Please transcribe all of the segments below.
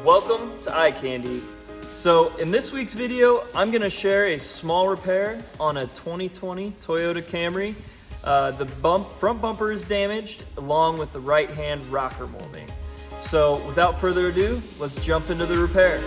Welcome to Eye Candy. So in this week's video, I'm gonna share a small repair on a 2020 Toyota Camry. The front bumper is damaged along with the right-hand rocker molding. So without further ado, let's jump into the repair.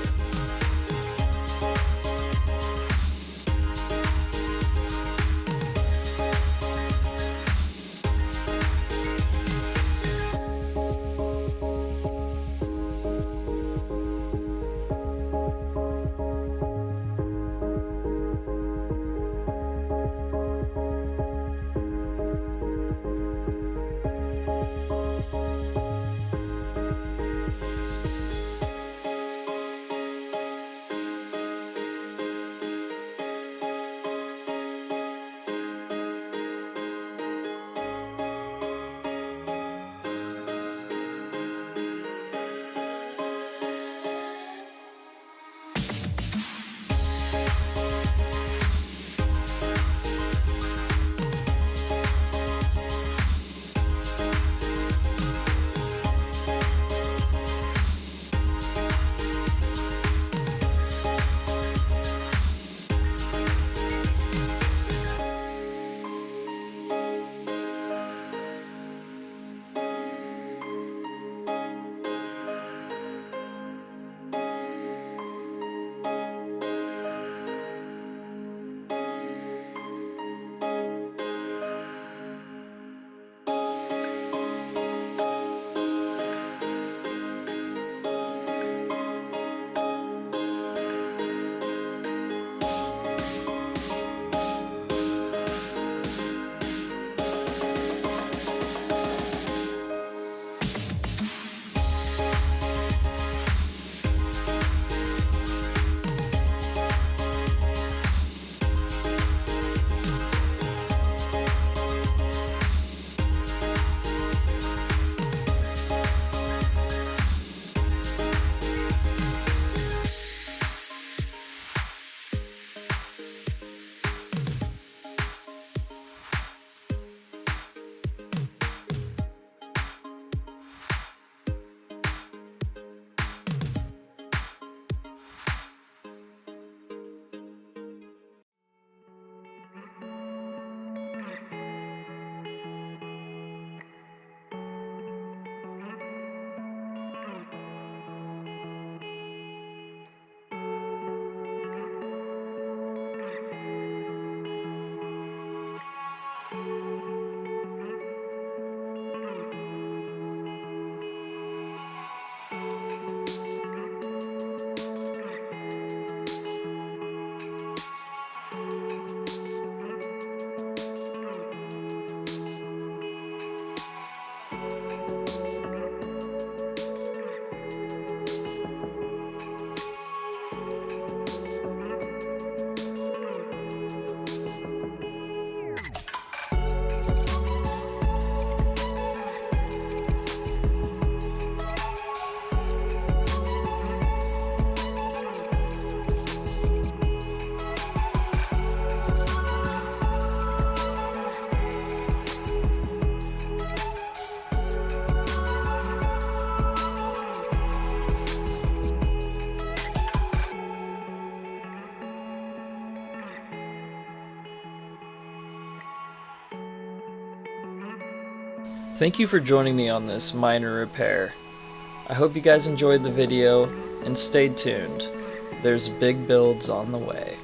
Thank you for joining me on this minor repair. I hope you guys enjoyed the video and stayed tuned. There's big builds on the way.